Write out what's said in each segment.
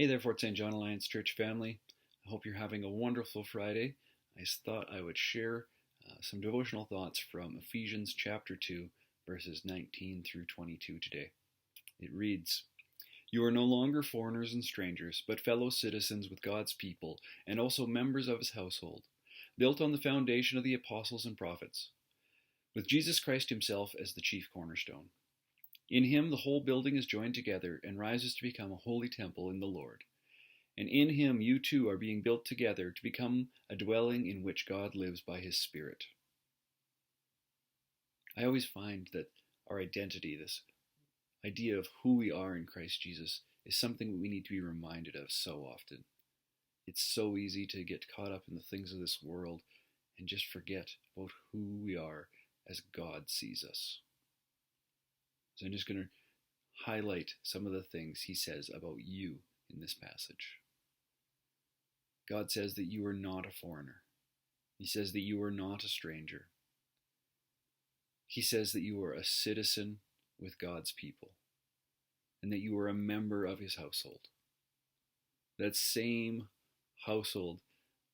Hey there, Fort St. John Alliance Church family. I hope you're having a wonderful Friday. I thought I would share some devotional thoughts from Ephesians chapter 2, verses 19 through 22 today. It reads, "You are no longer foreigners and strangers, but fellow citizens with God's people and also members of his household, built on the foundation of the apostles and prophets, with Jesus Christ himself as the chief cornerstone. In him the whole building is joined together and rises to become a holy temple in the Lord. And in him you too are being built together to become a dwelling in which God lives by his Spirit." I always find that our identity, this idea of who we are in Christ Jesus, is something that we need to be reminded of so often. It's so easy to get caught up in the things of this world and just forget about who we are as God sees us. So I'm just going to highlight some of the things he says about you in this passage. God says that you are not a foreigner. He says that you are not a stranger. He says that you are a citizen with God's people and that you are a member of his household. That same household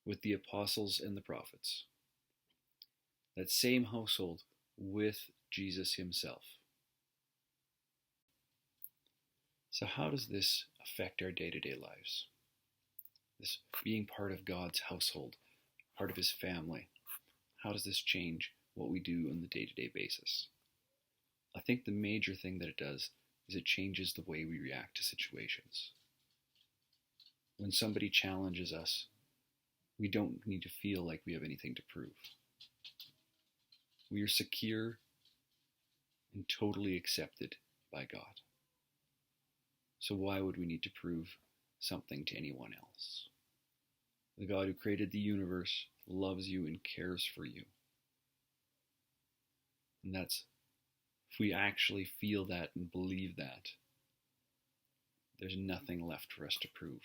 with the apostles and the prophets. That same household with Jesus himself. So how does this affect our day-to-day lives? This being part of God's household, part of his family. How does this change what we do on the day-to-day basis? I think the major thing that it does is it changes the way we react to situations. When somebody challenges us, we don't need to feel like we have anything to prove. We are secure and totally accepted by God. So why would we need to prove something to anyone else? The God who created the universe loves you and cares for you. And if we actually feel that and believe that, there's nothing left for us to prove.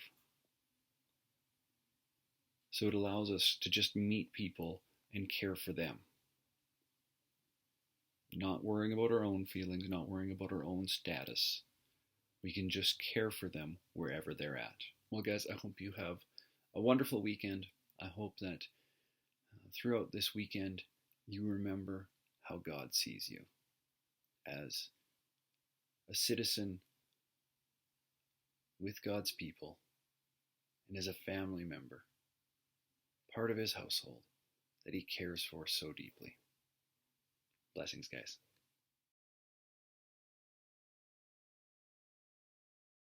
So it allows us to just meet people and care for them. Not worrying about our own feelings, not worrying about our own status. We can just care for them wherever they're at. Well, guys, I hope you have a wonderful weekend. I hope that throughout this weekend, you remember how God sees you as a citizen with God's people and as a family member, part of his household that he cares for so deeply. Blessings, guys.